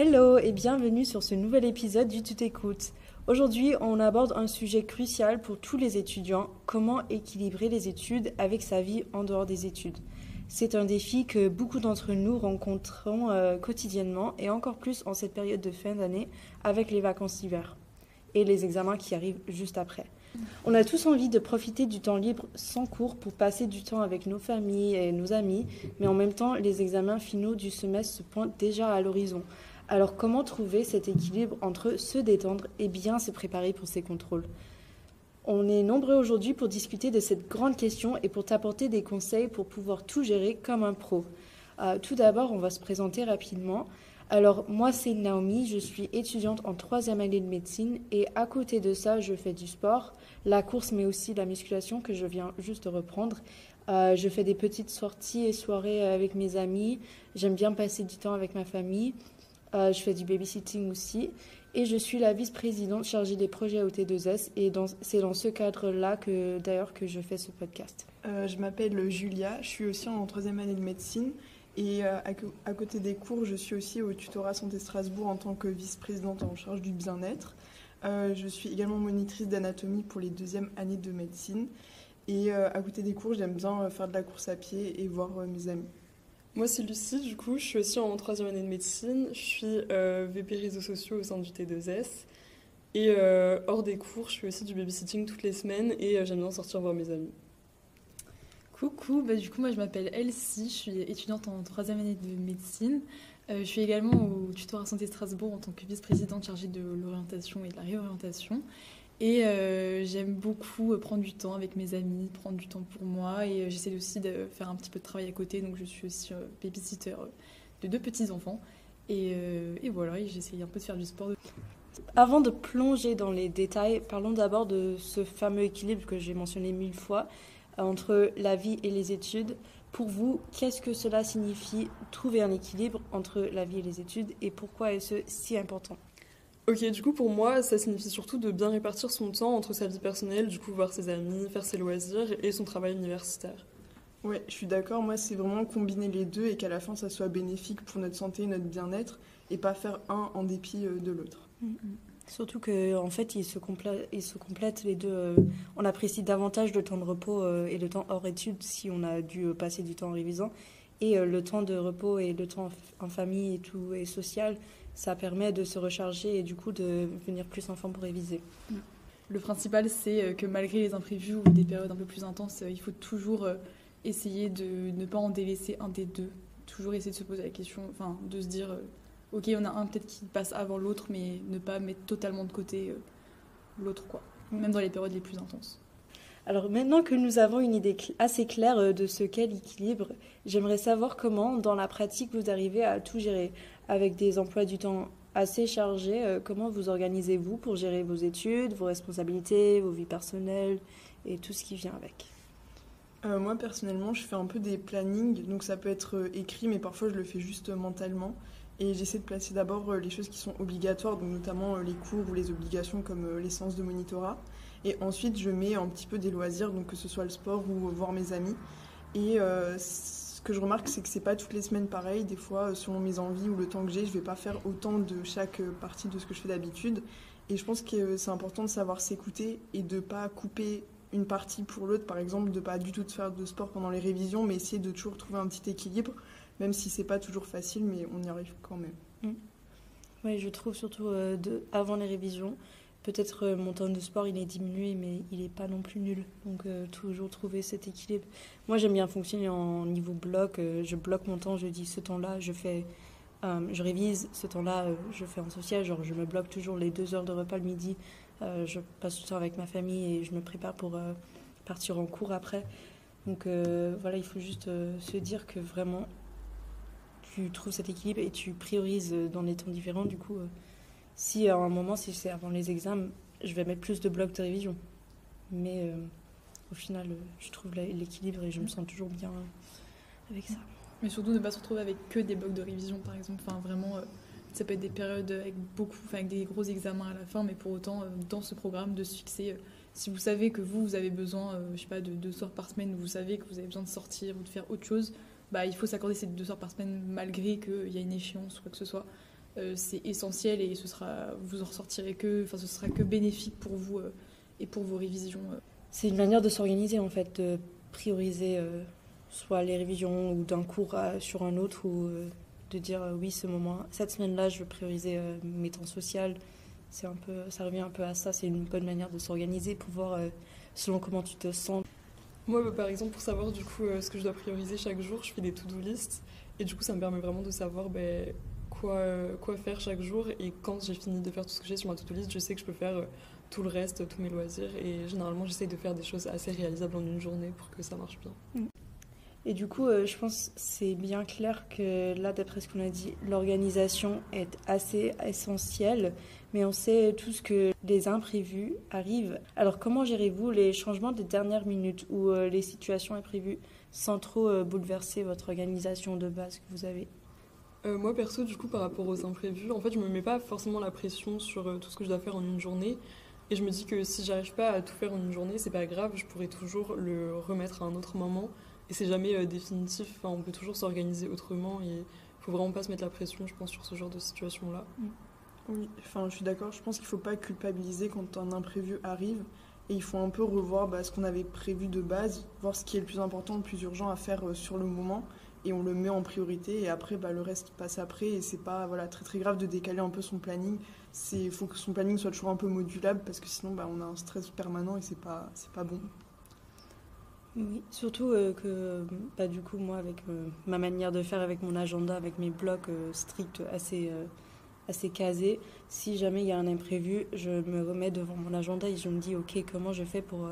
Hello et bienvenue sur ce nouvel épisode du Tu t'écoutes. Aujourd'hui, on aborde un sujet crucial pour tous les étudiants, comment équilibrer les études avec sa vie en dehors des études. C'est un défi que beaucoup d'entre nous rencontrons quotidiennement et encore plus en cette période de fin d'année avec les vacances d'hiver et les examens qui arrivent juste après. On a tous envie de profiter du temps libre sans cours pour passer du temps avec nos familles et nos amis, mais en même temps, les examens finaux du semestre se pointent déjà à l'horizon. Alors comment trouver cet équilibre entre se détendre et bien se préparer pour ces contrôles? On est nombreux aujourd'hui pour discuter de cette grande question et pour t'apporter des conseils pour pouvoir tout gérer comme un pro. Tout d'abord, on va se présenter rapidement. Alors moi, c'est Naomi, je suis étudiante en 3e année de médecine et à côté de ça, je fais du sport, la course mais aussi la musculation que je viens juste de reprendre. Je fais des petites sorties et soirées avec mes amis, j'aime bien passer du temps avec ma famille. Je fais du babysitting aussi et je suis la vice-présidente chargée des projets au T2S et c'est dans ce cadre-là que je fais ce podcast. Je m'appelle Julia, je suis aussi en 3e année de médecine et à côté des cours, je suis aussi au tutorat Santé Strasbourg en tant que vice-présidente en charge du bien-être. Je suis également monitrice d'anatomie pour les 2e années de médecine et à côté des cours, j'aime bien faire de la course à pied et voir mes amis. Moi, c'est Lucie, du coup, je suis aussi en 3e année de médecine. Je suis VP réseaux sociaux au sein du T2S. Et hors des cours, je fais aussi du babysitting toutes les semaines et j'aime bien sortir voir mes amis. Coucou, du coup, moi je m'appelle Elsie, je suis étudiante en 3e année de médecine. Je suis également au tutorat Santé Strasbourg en tant que vice-présidente chargée de l'orientation et de la réorientation. Et j'aime beaucoup prendre du temps avec mes amis, prendre du temps pour moi. Et j'essaie aussi de faire un petit peu de travail à côté. Donc je suis aussi babysitter de 2 petits-enfants. Et voilà, et j'essaie un peu de faire du sport. Avant de plonger dans les détails, parlons d'abord de ce fameux équilibre que j'ai mentionné 1000 fois entre la vie et les études. Pour vous, qu'est-ce que cela signifie trouver un équilibre entre la vie et les études et pourquoi est-ce si important? Ok, du coup pour moi, ça signifie surtout de bien répartir son temps entre sa vie personnelle, du coup voir ses amis, faire ses loisirs et son travail universitaire. Ouais, je suis d'accord, moi c'est vraiment combiner les deux et qu'à la fin ça soit bénéfique pour notre santé et notre bien-être et pas faire un en dépit de l'autre. Surtout qu'en fait, ils se complètent les deux. On apprécie davantage le temps de repos et le temps hors études si on a dû passer du temps en révisant. Et le temps de repos et le temps en famille et tout, et social, ça permet de se recharger et du coup de venir plus en forme pour réviser. Le principal, c'est que malgré les imprévus ou des périodes un peu plus intenses, il faut toujours essayer de ne pas en délaisser un des deux. Toujours essayer de se poser la question, enfin de se dire... Ok, on a un peut-être qui passe avant l'autre, mais ne pas mettre totalement de côté l'autre, quoi. Même dans les périodes les plus intenses. Alors maintenant que nous avons une idée assez claire de ce qu'est l'équilibre, j'aimerais savoir comment, dans la pratique, vous arrivez à tout gérer. Avec des emplois du temps assez chargés, comment vous organisez-vous pour gérer vos études, vos responsabilités, vos vies personnelles et tout ce qui vient avec? Moi personnellement, je fais un peu des plannings, donc ça peut être écrit, mais parfois je le fais juste mentalement. Et j'essaie de placer d'abord les choses qui sont obligatoires, donc notamment les cours ou les obligations comme les séances de monitorat. Et ensuite, je mets un petit peu des loisirs, donc que ce soit le sport ou voir mes amis. Et ce que je remarque, c'est que c'est pas toutes les semaines pareil. Des fois, selon mes envies ou le temps que j'ai, je vais pas faire autant de chaque partie de ce que je fais d'habitude. Et je pense que c'est important de savoir s'écouter et de pas couper une partie pour l'autre. Par exemple, de pas du tout faire de sport pendant les révisions, mais essayer de toujours trouver un petit équilibre. Même si c'est pas toujours facile, mais on y arrive quand même. Oui, je trouve surtout avant les révisions, peut-être mon temps de sport il est diminué, mais il n'est pas non plus nul. Donc toujours trouver cet équilibre. Moi j'aime bien fonctionner en niveau bloc. Je bloque mon temps, je dis ce temps-là, je révise, ce temps-là, je fais en social. Genre je me bloque toujours les 2 heures de repas le midi. Je passe du temps avec ma famille et je me prépare pour partir en cours après. Donc voilà, il faut juste se dire que vraiment... tu trouves cet équilibre et tu priorises dans les temps différents. Du coup, si à un moment, si c'est avant les examens, je vais mettre plus de blocs de révision. Mais au final, je trouve l'équilibre et je me sens toujours bien avec ça. Mais surtout ne pas se retrouver avec que des blocs de révision, par exemple. Enfin, vraiment, ça peut être des périodes avec avec des gros examens à la fin, mais pour autant, dans ce programme, de se fixer... si vous savez que vous avez besoin, je sais pas, de 2 soirs par semaine, vous savez que vous avez besoin de sortir ou de faire autre chose, il faut s'accorder ces 2 soirs par semaine malgré qu'il y a une échéance ou quoi que ce soit. c'est essentiel et vous en ressortirez ce sera que bénéfique pour vous et pour vos révisions. C'est une manière de s'organiser en fait, de prioriser soit les révisions ou d'un cours sur un autre ou de dire oui, cette semaine-là, je veux prioriser mes temps sociaux. Ça revient un peu à ça, c'est une bonne manière de s'organiser pour voir selon comment tu te sens. Moi, par exemple, pour savoir du coup ce que je dois prioriser chaque jour, je fais des to-do list et du coup, ça me permet vraiment de savoir quoi faire chaque jour et quand j'ai fini de faire tout ce que j'ai sur ma to-do list, je sais que je peux faire tout le reste, tous mes loisirs et généralement, j'essaye de faire des choses assez réalisables en une journée pour que ça marche bien. Et du coup, je pense que c'est bien clair que là, d'après ce qu'on a dit, l'organisation est assez essentielle, mais on sait tous que les imprévus arrivent. Alors, comment gérez-vous les changements de dernière minute ou les situations imprévues sans trop bouleverser votre organisation de base que vous avez? Moi, perso, du coup, par rapport aux imprévus, en fait, je me mets pas forcément la pression sur tout ce que je dois faire en une journée. Et je me dis que si j'arrive pas à tout faire en une journée, c'est pas grave, je pourrais toujours le remettre à un autre moment. Et c'est jamais définitif, enfin, on peut toujours s'organiser autrement et il faut vraiment pas se mettre la pression, je pense, sur ce genre de situation-là. Oui, enfin, je suis d'accord, je pense qu'il faut pas culpabiliser quand un imprévu arrive et il faut un peu revoir ce qu'on avait prévu de base, voir ce qui est le plus important, le plus urgent à faire sur le moment et on le met en priorité et après le reste passe après et c'est pas très très grave de décaler un peu son planning. Il faut que son planning soit toujours un peu modulable parce que sinon on a un stress permanent et c'est pas bon. Oui, surtout que du coup, moi, avec ma manière de faire, avec mon agenda, avec mes blocs stricts assez casés, si jamais il y a un imprévu, je me remets devant mon agenda et je me dis, ok, comment je fais pour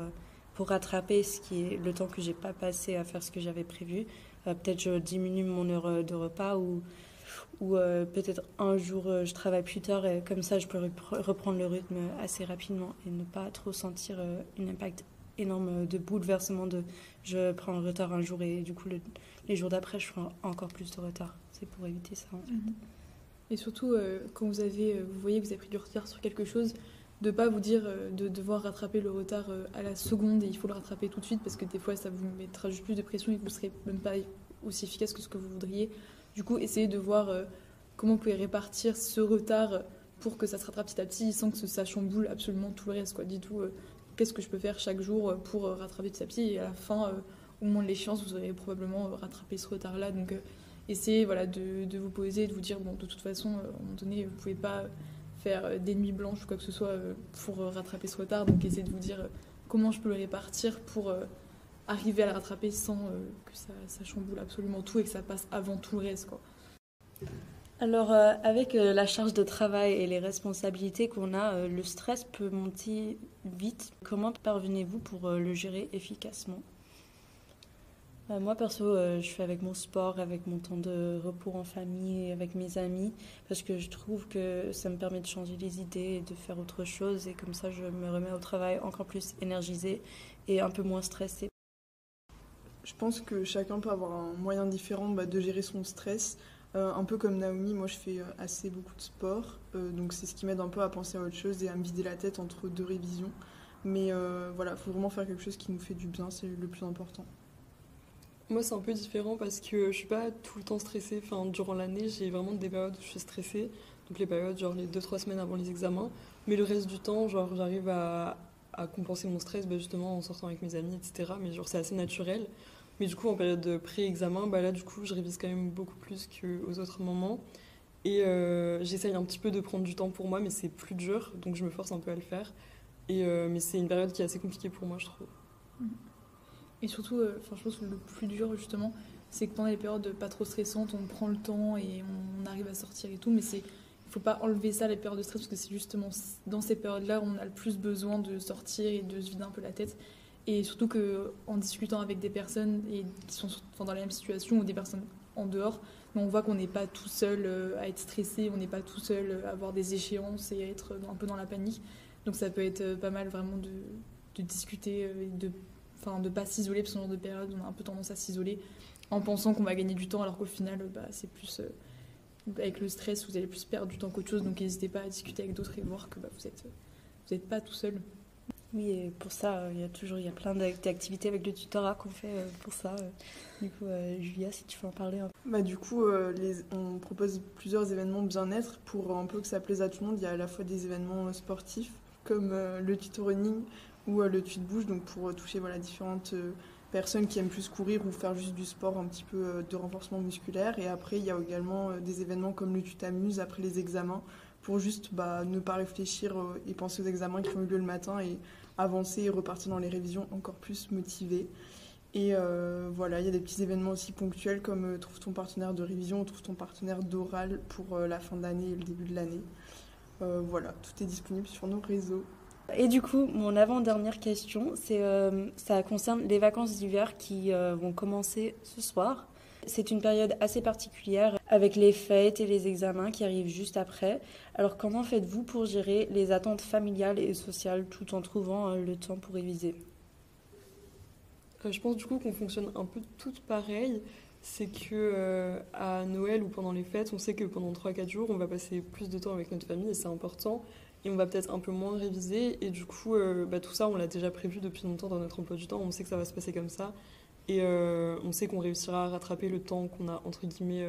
rattraper ce qui est le temps que j'ai pas passé à faire ce que j'avais prévu. Peut-être je diminue mon heure de repas ou peut-être un jour je travaille plus tard et comme ça je peux reprendre le rythme assez rapidement et ne pas trop sentir un impact énorme de bouleversement de je prends un retard un jour et du coup les jours d'après je prends encore plus de retard. C'est pour éviter ça en fait. Et surtout quand vous voyez que vous avez pris du retard sur quelque chose, de pas vous dire de devoir rattraper le retard à la seconde et il faut le rattraper tout de suite parce que des fois ça vous mettra juste plus de pression et que vous serez même pas aussi efficace que ce que vous voudriez. Du coup, essayez de voir comment vous pouvez répartir ce retard pour que ça se rattrape petit à petit sans que ça chamboule absolument tout le reste, quoi. Dites-vous qu'est-ce que je peux faire chaque jour pour rattraper petit à petit et à la fin, au moment de l'échéance, vous aurez probablement rattrapé ce retard-là. Donc essayez de vous poser et de vous dire, bon, de toute façon, à un moment donné, vous ne pouvez pas faire des nuits blanches ou quoi que ce soit pour rattraper ce retard. Donc essayez de vous dire comment je peux le répartir pour arriver à le rattraper sans que ça chamboule absolument tout et que ça passe avant tout le reste, quoi. Alors, avec la charge de travail et les responsabilités qu'on a, le stress peut monter vite. Comment parvenez-vous pour le gérer efficacement? Moi, perso, je fais avec mon sport, avec mon temps de repos en famille, avec mes amis, parce que je trouve que ça me permet de changer les idées et de faire autre chose. Et comme ça, je me remets au travail encore plus énergisée et un peu moins stressée. Je pense que chacun peut avoir un moyen différent de gérer son stress. Un peu comme Naomi, moi je fais assez beaucoup de sport, donc c'est ce qui m'aide un peu à penser à autre chose et à me vider la tête entre deux révisions. Mais faut vraiment faire quelque chose qui nous fait du bien, c'est le plus important. Moi, c'est un peu différent parce que je suis pas tout le temps stressée. Enfin, durant l'année, j'ai vraiment des périodes où je suis stressée. Donc les périodes, genre les 2-3 semaines avant les examens. Mais le reste du temps, genre j'arrive à compenser mon stress justement en sortant avec mes amis, etc. Mais genre c'est assez naturel. Mais du coup, en période de pré-examen, là, du coup, je révise quand même beaucoup plus qu'aux autres moments. Et j'essaye un petit peu de prendre du temps pour moi, mais c'est plus dur, donc je me force un peu à le faire. Mais c'est une période qui est assez compliquée pour moi, je trouve. Et surtout, je pense que le plus dur, justement, c'est que pendant les périodes pas trop stressantes, on prend le temps et on arrive à sortir et tout, mais il ne faut pas enlever ça, les périodes de stress, parce que c'est justement dans ces périodes-là où on a le plus besoin de sortir et de se vider un peu la tête. Et surtout qu'en discutant avec des personnes qui sont dans la même situation ou des personnes en dehors, on voit qu'on n'est pas tout seul à être stressé, on n'est pas tout seul à avoir des échéances et à être un peu dans la panique. Donc ça peut être pas mal vraiment de discuter et de ne pas s'isoler, parce que ce genre de période, on a un peu tendance à s'isoler en pensant qu'on va gagner du temps, alors qu'au final, c'est plus... avec le stress, vous allez plus perdre du temps qu'autre chose, donc n'hésitez pas à discuter avec d'autres et voir que vous n'êtes pas tout seul. Oui, et pour ça, il y a plein d'activités avec le tutorat qu'on fait pour ça. Du coup, Julia, si tu veux en parler un peu. Bah, du coup, on propose plusieurs événements bien-être pour un peu que ça plaise à tout le monde. Il y a à la fois des événements sportifs comme le tuto running ou le tute bouge, donc pour toucher voilà, différentes personnes qui aiment plus courir ou faire juste du sport, un petit peu de renforcement musculaire. Et après, il y a également des événements comme le tutamuse après les examens pour juste ne pas réfléchir et penser aux examens qui ont eu lieu le matin et avancer et repartir dans les révisions encore plus motivés. Et voilà, il y a des petits événements aussi ponctuels comme trouve ton partenaire de révision, trouve ton partenaire d'oral pour la fin d'année et le début de l'année. Voilà, tout est disponible sur nos réseaux. Et du coup, mon avant-dernière question, ça concerne les vacances d'hiver qui vont commencer ce soir. C'est une période assez particulière avec les fêtes et les examens qui arrivent juste après. Alors comment faites-vous pour gérer les attentes familiales et sociales tout en trouvant le temps pour réviser ? Je pense du coup qu'on fonctionne un peu toutes pareilles. C'est que à Noël ou pendant les fêtes, on sait que pendant 3-4 jours, on va passer plus de temps avec notre famille et c'est important. Et on va peut-être un peu moins réviser. Et du coup, tout ça, on l'a déjà prévu depuis longtemps dans notre emploi du temps. On sait que ça va se passer comme ça. Et on sait qu'on réussira à rattraper le temps qu'on a, entre guillemets,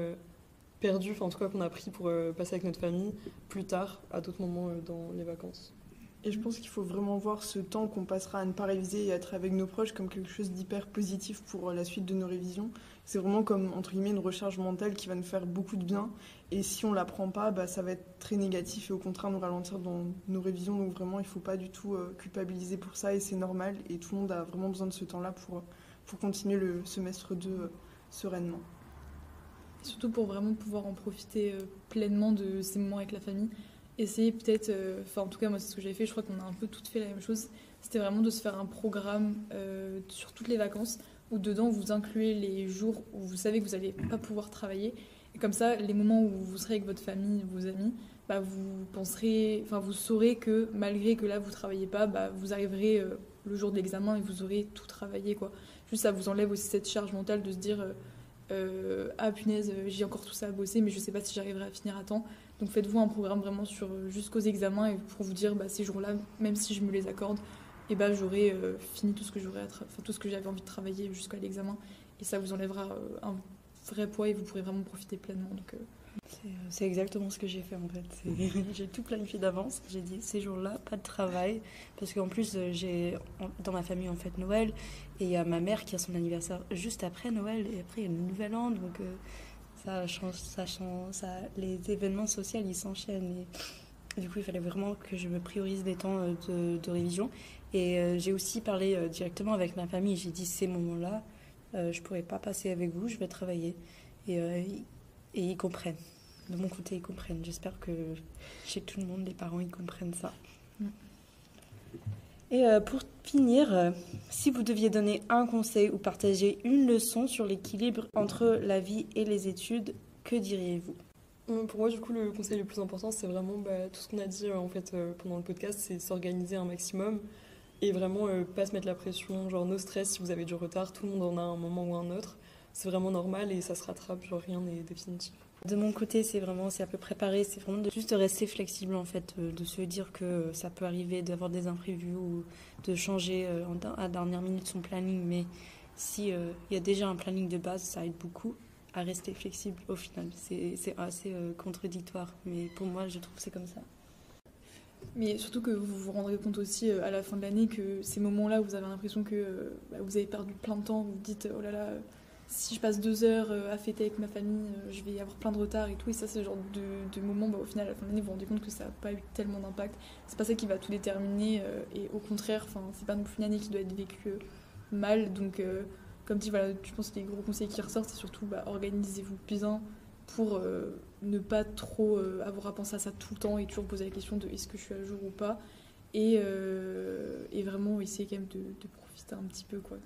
perdu, enfin en tout cas qu'on a pris pour passer avec notre famille plus tard, à d'autres moments dans les vacances. Et je pense qu'il faut vraiment voir ce temps qu'on passera à ne pas réviser et à être avec nos proches comme quelque chose d'hyper positif pour la suite de nos révisions. C'est vraiment comme, entre guillemets, une recharge mentale qui va nous faire beaucoup de bien. Et si on ne la prend pas, ça va être très négatif et au contraire nous ralentir dans nos révisions. Donc vraiment, il ne faut pas du tout culpabiliser pour ça et c'est normal. Et tout le monde a vraiment besoin de ce temps-là pour continuer le semestre 2 sereinement. Et surtout pour vraiment pouvoir en profiter pleinement de ces moments avec la famille. Essayer peut-être, en tout cas moi c'est ce que j'ai fait, je crois qu'on a un peu toutes fait la même chose, c'était vraiment de se faire un programme sur toutes les vacances où dedans vous incluez les jours où vous savez que vous n'allez pas pouvoir travailler et comme ça les moments où vous serez avec votre famille, vos amis, vous saurez que malgré que là vous travaillez pas, vous arriverez le jour de l'examen et vous aurez tout travaillé quoi. Juste ça vous enlève aussi cette charge mentale de se dire ah punaise j'ai encore tout ça à bosser mais je sais pas si j'arriverai à finir à temps. Donc faites-vous un programme vraiment jusqu'aux examens et pour vous dire ces jours-là, même si je me les accorde, j'aurai fini tout ce que tout ce que j'avais envie de travailler jusqu'à l'examen. Et ça vous enlèvera un vrai poids et vous pourrez vraiment profiter pleinement. Donc, C'est exactement ce que j'ai fait en fait. J'ai tout planifié d'avance. J'ai dit ces jours-là, pas de travail. Parce qu'en plus, j'ai dans ma famille on fête Noël. Et il y a ma mère qui a son anniversaire juste après Noël. Et après, il y a le Nouvel An. Donc ça change, les événements sociaux ils s'enchaînent et du coup il fallait vraiment que je me priorise des temps de révision et j'ai aussi parlé directement avec ma famille, j'ai dit ces moments-là je pourrais pas passer avec vous, je vais travailler et ils comprennent, de mon côté ils comprennent, j'espère que chez tout le monde les parents ils comprennent ça. Et pour finir, si vous deviez donner un conseil ou partager une leçon sur l'équilibre entre la vie et les études, que diriez-vous ? Pour moi, du coup, le conseil le plus important, c'est vraiment tout ce qu'on a dit en fait, pendant le podcast, c'est s'organiser un maximum et vraiment pas se mettre la pression, genre no stress si vous avez du retard, tout le monde en a un moment ou un autre. C'est vraiment normal et ça se rattrape, genre rien n'est définitif. De mon côté, c'est à peu préparé, c'est vraiment juste de rester flexible en fait, de se dire que ça peut arriver d'avoir des imprévus ou de changer à dernière minute son planning, mais si il y a déjà un planning de base, ça aide beaucoup à rester flexible au final. C'est assez contradictoire, mais pour moi, je trouve que c'est comme ça. Mais surtout que vous vous rendrez compte aussi à la fin de l'année que ces moments-là où vous avez l'impression que vous avez perdu plein de temps, vous vous dites oh là là, si je passe 2 heures à fêter avec ma famille, je vais avoir plein de retard et tout. Et ça, c'est le genre de moment, au final, à la fin de l'année, vous vous rendez compte que ça n'a pas eu tellement d'impact. C'est pas ça qui va tout déterminer. Et au contraire, c'est pas non plus une année qui doit être vécue mal. Donc, comme dit, voilà, je pense que les gros conseils qui ressortent, c'est surtout organisez-vous bien pour ne pas trop avoir à penser à ça tout le temps et toujours poser la question de est-ce que je suis à jour ou pas. Et vraiment essayer quand même de profiter un petit peu, quoi.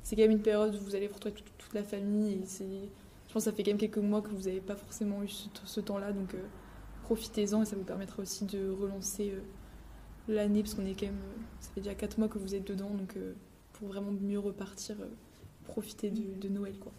C'est quand même une période où vous allez retrouver toute la famille et je pense que ça fait quand même quelques mois que vous n'avez pas forcément eu ce temps-là, donc profitez-en et ça vous permettra aussi de relancer l'année parce qu'on est quand même, ça fait déjà 4 mois que vous êtes dedans, donc pour vraiment mieux repartir, profiter de Noël, quoi.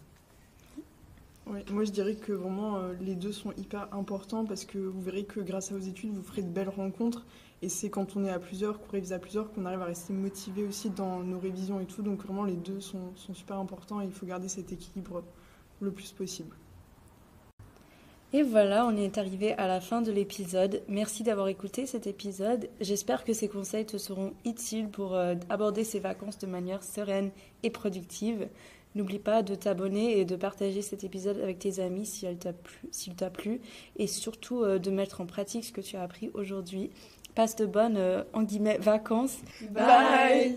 Ouais, moi je dirais que vraiment les deux sont hyper importants parce que vous verrez que grâce à vos études, vous ferez de belles rencontres. Et c'est quand on est à plusieurs, qu'on révise à plusieurs, qu'on arrive à rester motivé aussi dans nos révisions et tout. Donc vraiment les deux sont super importants et il faut garder cet équilibre le plus possible. Et voilà, on est arrivé à la fin de l'épisode. Merci d'avoir écouté cet épisode. J'espère que ces conseils te seront utiles pour aborder ces vacances de manière sereine et productive. N'oublie pas de t'abonner et de partager cet épisode avec tes amis s'il t'a plu et surtout de mettre en pratique ce que tu as appris aujourd'hui. Passe de bonnes, en guillemets, vacances. Bye.